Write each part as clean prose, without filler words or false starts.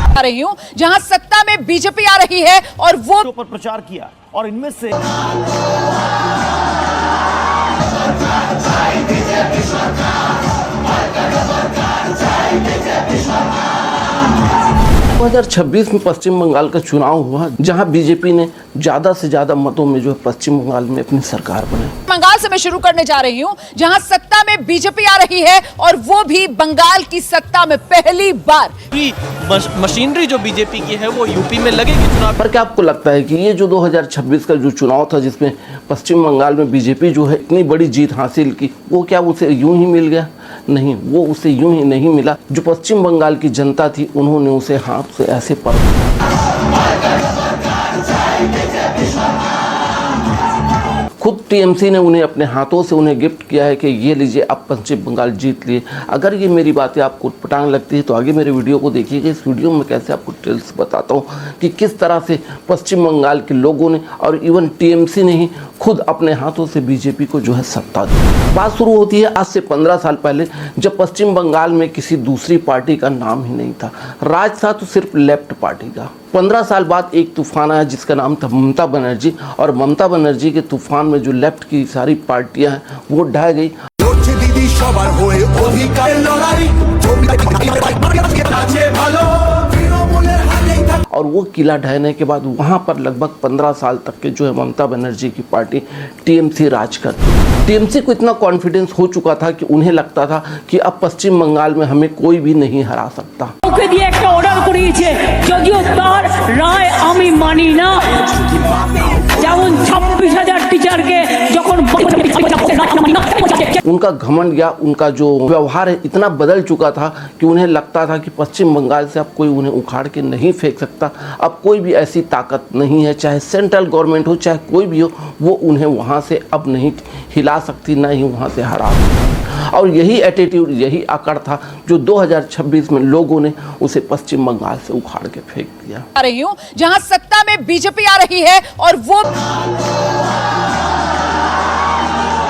आ रही हूँ जहां सत्ता में बीजेपी आ रही है और वो पर प्रचार किया और इनमें से 2026 में पश्चिम बंगाल का चुनाव हुआ जहां बीजेपी ने ज्यादा से ज्यादा मतों में जो है पश्चिम बंगाल में अपनी सरकार बनाई। बंगाल से मैं शुरू करने जा रही हूं जहां सत्ता में बीजेपी आ रही है और वो भी बंगाल की सत्ता में पहली बार। मशीनरी जो बीजेपी की है वो यूपी में लगेगी चुनाव पर क्या आपको लगता है कि ये जो 2026 का जो चुनाव था जिसमें पश्चिम बंगाल में बीजेपी जो है इतनी बड़ी जीत हासिल की, वो क्या उसे यूं ही मिल गया? नहीं, वो उसे यूं ही नहीं मिला। जो पश्चिम बंगाल की जनता थी उन्होंने उसे हाथ से ऐसे खुद टीएमसी ने उन्हें अपने हाथों से उन्हें गिफ्ट किया है कि ये लीजिए आप पश्चिम बंगाल जीत लिए। अगर ये मेरी बातें आपको पटांग लगती है तो आगे मेरे वीडियो को देखिएगा। इस वीडियो में कैसे आपको डिटेल्स बताता हूँ कि किस तरह से पश्चिम बंगाल के लोगों ने और इवन टीएमसी ने ही खुद अपने हाथों से बीजेपी को जो है सत्ता दी। बात शुरू होती है आज से 15 साल पहले, जब पश्चिम बंगाल में किसी दूसरी पार्टी का नाम ही नहीं था। राज था तो सिर्फ लेफ्ट पार्टी का। 15 साल बाद एक तूफान आया जिसका नाम था ममता बनर्जी, और ममता बनर्जी के तूफान में जो लेफ्ट की सारी पार्टियां हैं वो ढह गई। और वो किला ढहने के बाद वहाँ पर लगभग 15 साल तक के जो है ममता बनर्जी की पार्टी टीएमसी राज करती। टीएमसी को इतना कॉन्फिडेंस हो चुका था कि उन्हें लगता था कि अब पश्चिम बंगाल में हमें कोई भी नहीं हरा सकता। उनका घमंड या उनका जो व्यवहार है इतना बदल चुका था कि उन्हें लगता था कि पश्चिम बंगाल से अब कोई उन्हें उखाड़ के नहीं फेंक सकता। अब कोई भी ऐसी ताकत नहीं है, चाहे सेंट्रल गवर्नमेंट हो चाहे कोई भी हो, वो उन्हें वहाँ से अब नहीं हिला सकती, ना ही वहाँ से हरा सकती। और यही एटीट्यूड, यही आकड़ था जो 2026 में लोगों ने उसे पश्चिम बंगाल से उखाड़ के फेंक दिया। आ रही हूँ जहां सत्ता में बीजेपी आ रही है और वो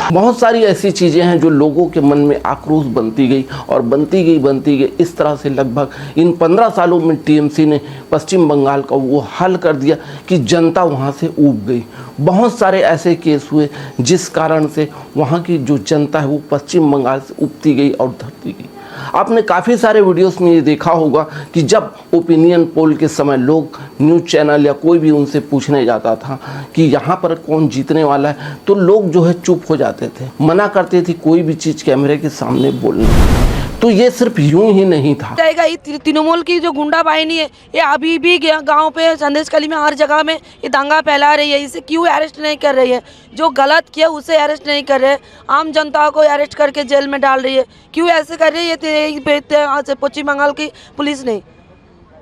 बहुत सारी ऐसी चीज़ें हैं जो लोगों के मन में आक्रोश बनती गई और बनती गई। इस तरह से लगभग इन 15 सालों में टीएमसी ने पश्चिम बंगाल का वो हल कर दिया कि जनता वहाँ से ऊब गई। बहुत सारे ऐसे केस हुए जिस कारण से वहाँ की जो जनता है वो पश्चिम बंगाल से उबती गई और धरती गई। आपने काफ़ी सारे वीडियोस में ये देखा होगा कि जब ओपिनियन पोल के समय लोग न्यूज़ चैनल या कोई भी उनसे पूछने जाता था कि यहाँ पर कौन जीतने वाला है, तो लोग जो है चुप हो जाते थे, मना करते थे कोई भी चीज़ कैमरे के सामने बोलने। तो ये सिर्फ यूं ही नहीं था। तृणमूल की जो गुंडा बाहिनी है ये अभी भी गांव पे संदेशखाली में हर जगह में ये दंगा फैला रही है। इसे क्यों अरेस्ट नहीं कर रही है? जो गलत किया उसे अरेस्ट नहीं कर रहे, आम जनता को अरेस्ट करके जेल में डाल रही है। क्यों ऐसे कर रही है पश्चिम बंगाल की पुलिस ने?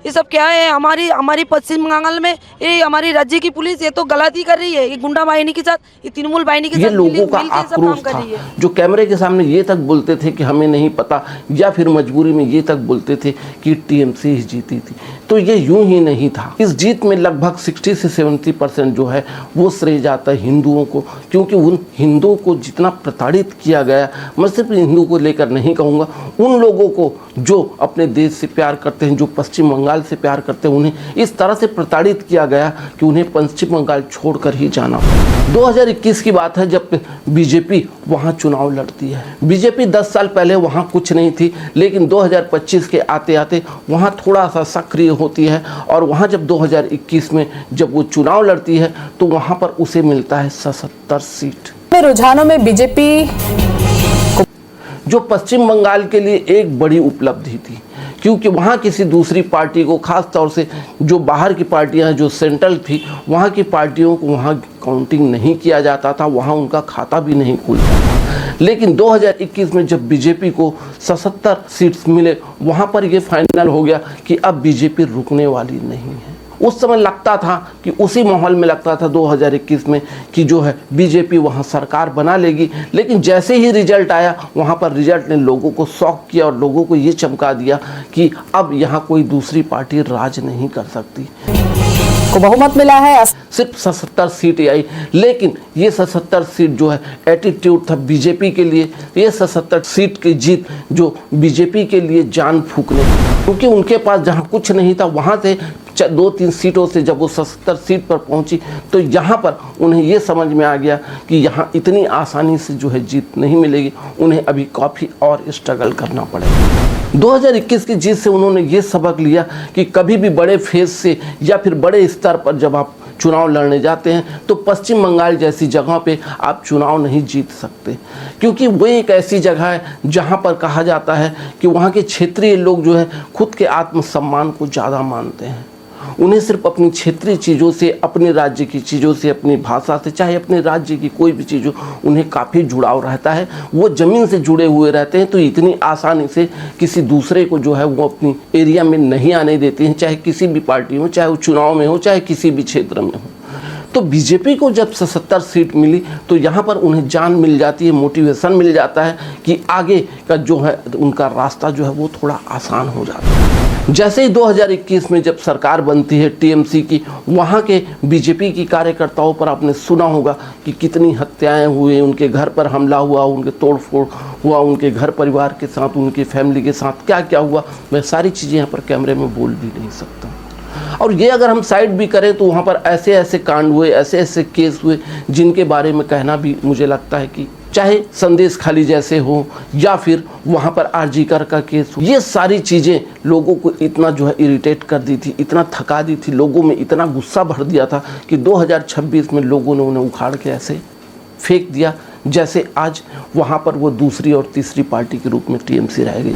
ये सब क्या है? हमारी पश्चिम बंगाल में ये हमारी राज्य की पुलिस ये तो गलत ही कर रही है। ये गुंडा बाहिनी के साथ, ये तृणमूल बाहिनी के साथ लोगों का आक्रोश था जो कैमरे के सामने ये तक बोलते थे कि हमें नहीं पता, या फिर मजबूरी में ये तक बोलते थे कि टीएमसी ही जीती थी। तो ये यूं ही नहीं था। इस जीत में लगभग 60 से 70% जो है वो श्रेय जाता है हिंदुओं को, क्योंकि उन हिंदुओं को जितना प्रताड़ित किया गया, मैं सिर्फ हिंदू को लेकर नहीं कहूँगा, उन लोगों को जो अपने देश से प्यार करते हैं, जो पश्चिम बंगाल से प्यार करते हैं, उन्हें इस तरह से प्रताड़ित किया गया कि उन्हें पश्चिम बंगाल छोड़कर ही जाना पड़ा। 2021 की बात है जब बीजेपी वहाँ चुनाव लड़ती है। बीजेपी 10 साल पहले वहाँ कुछ नहीं थी, लेकिन 2025 के आते आते वहाँ थोड़ा सा सक्रिय होती है, और वहाँ जब 2021 में जब वो चुनाव लड़ती है तो वहाँ पर उसे मिलता है 77 सीट। रुझानों में बीजेपी जो पश्चिम बंगाल के लिए एक बड़ी उपलब्धि थी, क्योंकि वहाँ किसी दूसरी पार्टी को, खास तौर से जो बाहर की पार्टियाँ जो सेंट्रल थी, वहाँ की पार्टियों को वहाँ काउंटिंग नहीं किया जाता था, वहाँ उनका खाता भी नहीं खुलता था। लेकिन 2021 में जब बीजेपी को 77 सीट्स मिले, वहाँ पर ये फाइनल हो गया कि अब बीजेपी रुकने वाली नहीं है। उस समय लगता था कि उसी माहौल में लगता था 2021 में कि जो है बीजेपी वहाँ सरकार बना लेगी, लेकिन जैसे ही रिजल्ट आया वहाँ पर रिजल्ट ने लोगों को शॉक किया और लोगों को ये चमका दिया कि अब यहाँ कोई दूसरी पार्टी राज नहीं कर सकती। को बहुमत मिला है। सिर्फ 77 सीटें आई, लेकिन ये 77 सीट जो है एटीट्यूड था बीजेपी के लिए। ये 77 सीट की जीत जो बीजेपी के लिए जान फूकने, क्योंकि उनके पास जहाँ कुछ नहीं था वहाँ से 2-3 सीटों से जब वो 77 सीट पर पहुंची तो यहाँ पर उन्हें ये समझ में आ गया कि यहाँ इतनी आसानी से जो है जीत नहीं मिलेगी, उन्हें अभी काफ़ी और स्ट्रगल करना पड़ेगा। 2021 की जीत से उन्होंने ये सबक लिया कि कभी भी बड़े फेज से या फिर बड़े स्तर पर जब आप चुनाव लड़ने जाते हैं तो पश्चिम बंगाल जैसी जगह पे आप चुनाव नहीं जीत सकते, क्योंकि वो एक ऐसी जगह है जहाँ पर कहा जाता है कि वहाँ के क्षेत्रीय लोग जो है खुद के आत्मसम्मान को ज़्यादा मानते हैं। उन्हें सिर्फ अपनी क्षेत्रीय चीज़ों से, अपने राज्य की चीज़ों से, अपनी भाषा से, चाहे अपने राज्य की कोई भी चीज़ हो, उन्हें काफ़ी जुड़ाव रहता है। वो ज़मीन से जुड़े हुए रहते हैं, तो इतनी आसानी से किसी दूसरे को जो है वो अपनी एरिया में नहीं आने देते हैं, चाहे किसी भी पार्टी हो, चाहे वो चुनाव में हो, चाहे किसी भी क्षेत्र में हो। तो बीजेपी को जब 77 सीट मिली तो यहाँ पर उन्हें जान मिल जाती है, मोटिवेशन मिल जाता है कि आगे का जो है उनका रास्ता जो है वो थोड़ा आसान हो जाता है। जैसे ही 2021 में जब सरकार बनती है टीएमसी की, वहाँ के बीजेपी की कार्यकर्ताओं पर आपने सुना होगा कि कितनी हत्याएं हुई, उनके घर पर हमला हुआ, उनके तोड़फोड़ हुआ, उनके घर परिवार के साथ, उनकी फैमिली के साथ क्या क्या हुआ, मैं सारी चीज़ें यहाँ पर कैमरे में बोल भी नहीं सकता। और ये अगर हम साइड भी करें तो वहाँ पर ऐसे ऐसे कांड हुए, ऐसे ऐसे केस हुए जिनके बारे में कहना भी मुझे लगता है कि चाहे संदेश खाली जैसे हो या फिर वहाँ पर आरजी कर का केस हो, ये सारी चीज़ें लोगों को इतना जो है इरिटेट कर दी थी, इतना थका दी थी, लोगों में इतना गुस्सा भर दिया था कि 2026 में लोगों ने उन्हें उखाड़ के ऐसे फेंक दिया जैसे आज वहाँ पर वो दूसरी और तीसरी पार्टी के रूप में टीएमसी रह गई।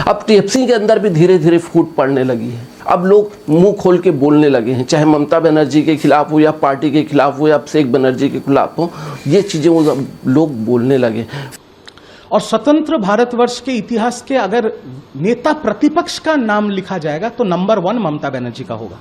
अब टीएमसी के अंदर भी धीरे धीरे फूट पड़ने लगी है। अब लोग मुंह खोल के बोलने लगे हैं, चाहे ममता बनर्जी के खिलाफ हो या पार्टी के खिलाफ हो या अभिषेक बनर्जी के खिलाफ हो, ये चीज़ें वो लोग बोलने लगे। और स्वतंत्र भारतवर्ष के इतिहास के अगर नेता प्रतिपक्ष का नाम लिखा जाएगा तो नंबर 1 ममता बनर्जी का होगा।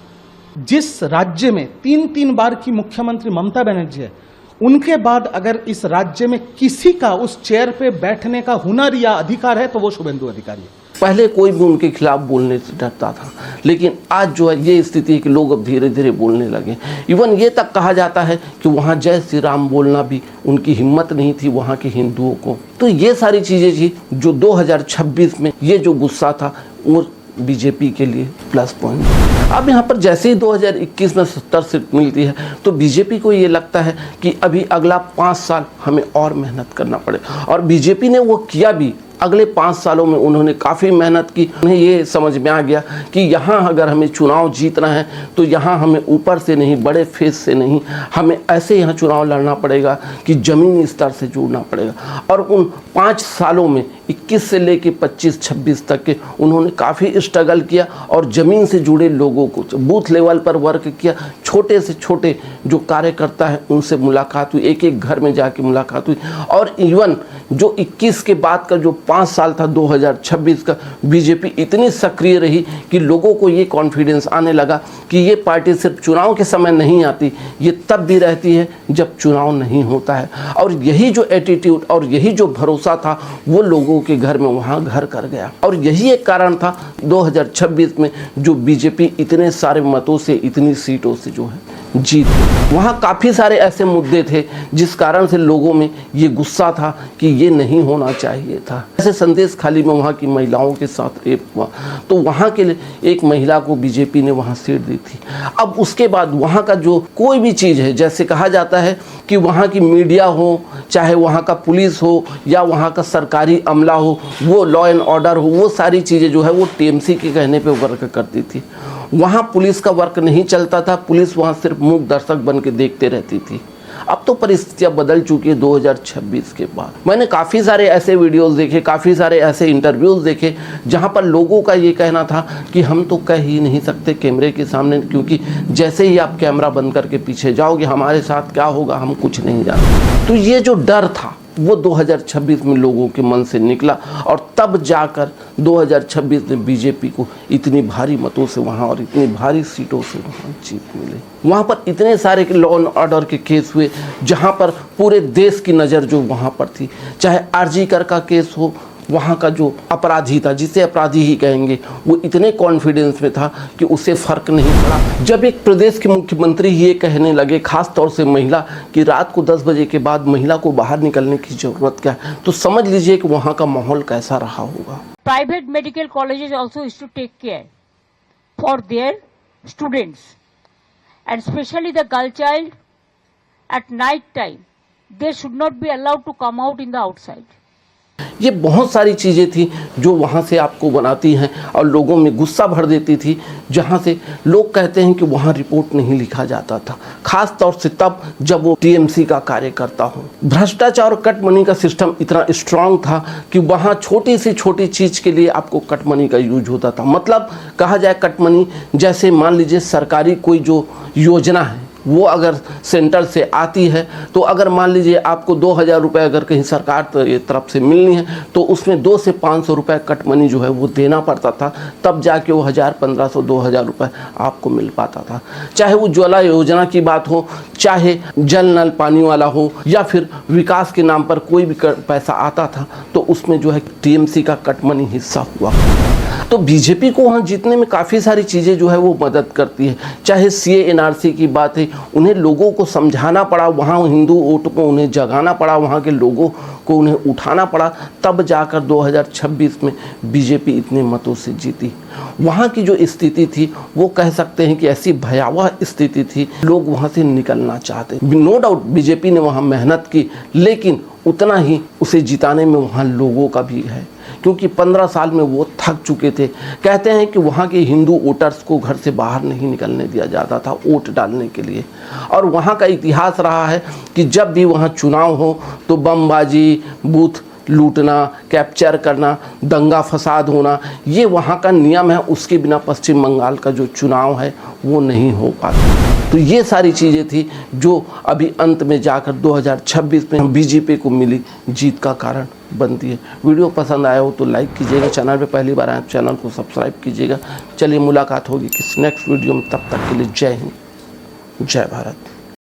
जिस राज्य में 3 बार की मुख्यमंत्री ममता बनर्जी है, उनके बाद अगर इस राज्य में किसी का उस चेयर पे बैठने का हुनर या अधिकार है तो वो शुभेंदु अधिकारी है। पहले कोई भी उनके खिलाफ बोलने से डरता था, लेकिन आज जो है ये स्थिति है कि लोग अब धीरे धीरे बोलने लगे। इवन ये तक कहा जाता है कि वहाँ जय श्री राम बोलना भी उनकी हिम्मत नहीं थी वहाँ के हिंदुओं को। तो ये सारी चीज़ें थी जो 2026 में ये जो गुस्सा था वो बीजेपी के लिए प्लस पॉइंट। अब यहाँ पर जैसे ही 2021 में 70 सीट मिलती है तो बीजेपी को ये लगता है कि अभी अगला 5 साल हमें और मेहनत करना पड़ेगा, और बीजेपी ने वो किया भी। अगले 5 सालों में उन्होंने काफ़ी मेहनत की। उन्हें ये समझ में आ गया कि यहाँ अगर हमें चुनाव जीतना है तो यहाँ हमें ऊपर से नहीं, बड़े फेज से नहीं, हमें ऐसे यहाँ चुनाव लड़ना पड़ेगा कि ज़मीनी स्तर से जुड़ना पड़ेगा। और उन 5 सालों में 21 से लेकर 25-26 तक के उन्होंने काफ़ी स्ट्रगल किया और ज़मीन से जुड़े लोगों को बूथ लेवल पर वर्क किया। छोटे से छोटे जो कार्यकर्ता हैं उनसे मुलाकात हुई, एक एक घर में जाके मुलाकात हुई। और इवन जो 21 के बाद का जो 5 साल था 2026 का, बीजेपी इतनी सक्रिय रही कि लोगों को ये कॉन्फिडेंस आने लगा कि ये पार्टी सिर्फ चुनाव के समय नहीं आती, ये तब भी रहती है जब चुनाव नहीं होता है। और यही जो एटीट्यूड और यही जो भरोसा था वो लोगों के घर में वहाँ घर कर गया। और यही एक कारण था 2026 में जो बीजेपी इतने सारे मतों से, इतनी सीटों से जो है जीत। वहाँ काफ़ी सारे ऐसे मुद्दे थे जिस कारण से लोगों में ये गुस्सा था कि ये नहीं होना चाहिए था। ऐसे संदेश खाली में वहाँ की महिलाओं के साथ रेप हुआ तो वहाँ के लिए एक महिला को बीजेपी ने वहाँ सीट दी थी। अब उसके बाद वहाँ का जो कोई भी चीज़ है, जैसे कहा जाता है कि वहाँ की मीडिया हो, चाहे वहाँ का पुलिस हो या वहाँ का सरकारी अमला हो, वो लॉ एंड ऑर्डर हो, वो सारी चीज़ें जो है वो टीएमसी के कहने पे वर्क करती थी। वहाँ पुलिस का वर्क नहीं चलता था, पुलिस वहाँ सिर्फ मूक दर्शक बन के देखते रहती थी। अब तो परिस्थितियाँ बदल चुकी है 2026 के बाद। मैंने काफ़ी सारे ऐसे वीडियोस देखे, काफ़ी सारे ऐसे इंटरव्यूज़ देखे जहाँ पर लोगों का ये कहना था कि हम तो कह ही नहीं सकते कैमरे के सामने, क्योंकि जैसे ही आप कैमरा बंद करके पीछे जाओगे हमारे साथ क्या होगा हम कुछ नहीं जानते। तो ये जो डर था वो 2026 में लोगों के मन से निकला और तब जाकर 2026 में बीजेपी को इतनी भारी मतों से वहाँ और इतनी भारी सीटों से वहाँ जीत मिली। वहाँ पर इतने सारे लॉ एंड ऑर्डर के केस हुए जहाँ पर पूरे देश की नज़र जो वहाँ पर थी, चाहे आरजी कर का केस हो, वहाँ का जो अपराधी था, जिसे अपराधी ही कहेंगे, वो इतने कॉन्फिडेंस में था कि उसे फर्क नहीं पड़ा। जब एक प्रदेश के मुख्यमंत्री ये कहने लगे, खास तौर से महिला, कि रात को 10 बजे के बाद महिला को बाहर निकलने की ज़रूरत क्या है, तो समझ लीजिए कि वहाँ का माहौल कैसा रहा होगा। Private medical colleges also used to take care for their students, and especially the girl child at night time, they should not be allowed to come out in the outside. ये बहुत सारी चीज़ें थी जो वहाँ से आपको बनाती हैं और लोगों में गुस्सा भर देती थी, जहाँ से लोग कहते हैं कि वहाँ रिपोर्ट नहीं लिखा जाता था, खास तौर से तब जब वो टीएमसी का कार्यकर्ता हो। भ्रष्टाचार और कट मनी का सिस्टम इतना स्ट्रांग था कि वहाँ छोटी से छोटी चीज़ के लिए आपको कट मनी का यूज होता था। मतलब कहा जाए कट मनी, जैसे मान लीजिए सरकारी कोई जो योजना है वो अगर सेंटर से आती है, तो अगर मान लीजिए आपको 2000 रुपये अगर कहीं सरकार तरफ से मिलनी है, तो उसमें 200 से 500 रुपये कट मनी जो है वो देना पड़ता था, तब जाके वो 1000, 1500, 2000 रुपये आपको मिल पाता था। चाहे वो उज्ज्वला योजना की बात हो, चाहे जल नल पानी वाला हो, या फिर विकास के नाम पर कोई भी पैसा आता था, तो उसमें जो है टीएमसी का कट मनी हिस्सा हुआ। तो बीजेपी को वहाँ जीतने में काफ़ी सारी चीज़ें जो है वो मदद करती है। चाहे सीए एनआरसी की बात है, उन्हें लोगों को समझाना पड़ा, वहाँ हिंदू वोट को उन्हें जगाना पड़ा, वहाँ के लोगों को उन्हें उठाना पड़ा, तब जाकर 2026 में बीजेपी इतने मतों से जीती। वहाँ की जो स्थिति थी वो कह सकते हैं कि ऐसी भयावह स्थिति थी, लोग वहाँ से निकलना चाहते। नो डाउट बीजेपी ने वहाँ मेहनत की, लेकिन उतना ही उसे जिताने में वहाँ लोगों का भी है, क्योंकि 15 साल में वो थक चुके थे। कहते हैं कि वहाँ के हिंदू वोटर्स को घर से बाहर नहीं निकलने दिया जाता था वोट डालने के लिए, और वहाँ का इतिहास रहा है कि जब भी वहाँ चुनाव हो तो बमबाजी, बूथ लूटना, कैप्चर करना, दंगा फसाद होना, ये वहाँ का नियम है। उसके बिना पश्चिम बंगाल का जो चुनाव है वो नहीं हो पाता। तो ये सारी चीज़ें थी जो अभी अंत में जाकर 2026 में बीजेपी को मिली जीत का कारण बनती है। वीडियो पसंद आया हो तो लाइक कीजिएगा, चैनल पे पहली बार आए चैनल को सब्सक्राइब कीजिएगा। चलिए मुलाकात होगी किसी नेक्स्ट वीडियो में, तब तक के लिए जय हिंद, जय भारत।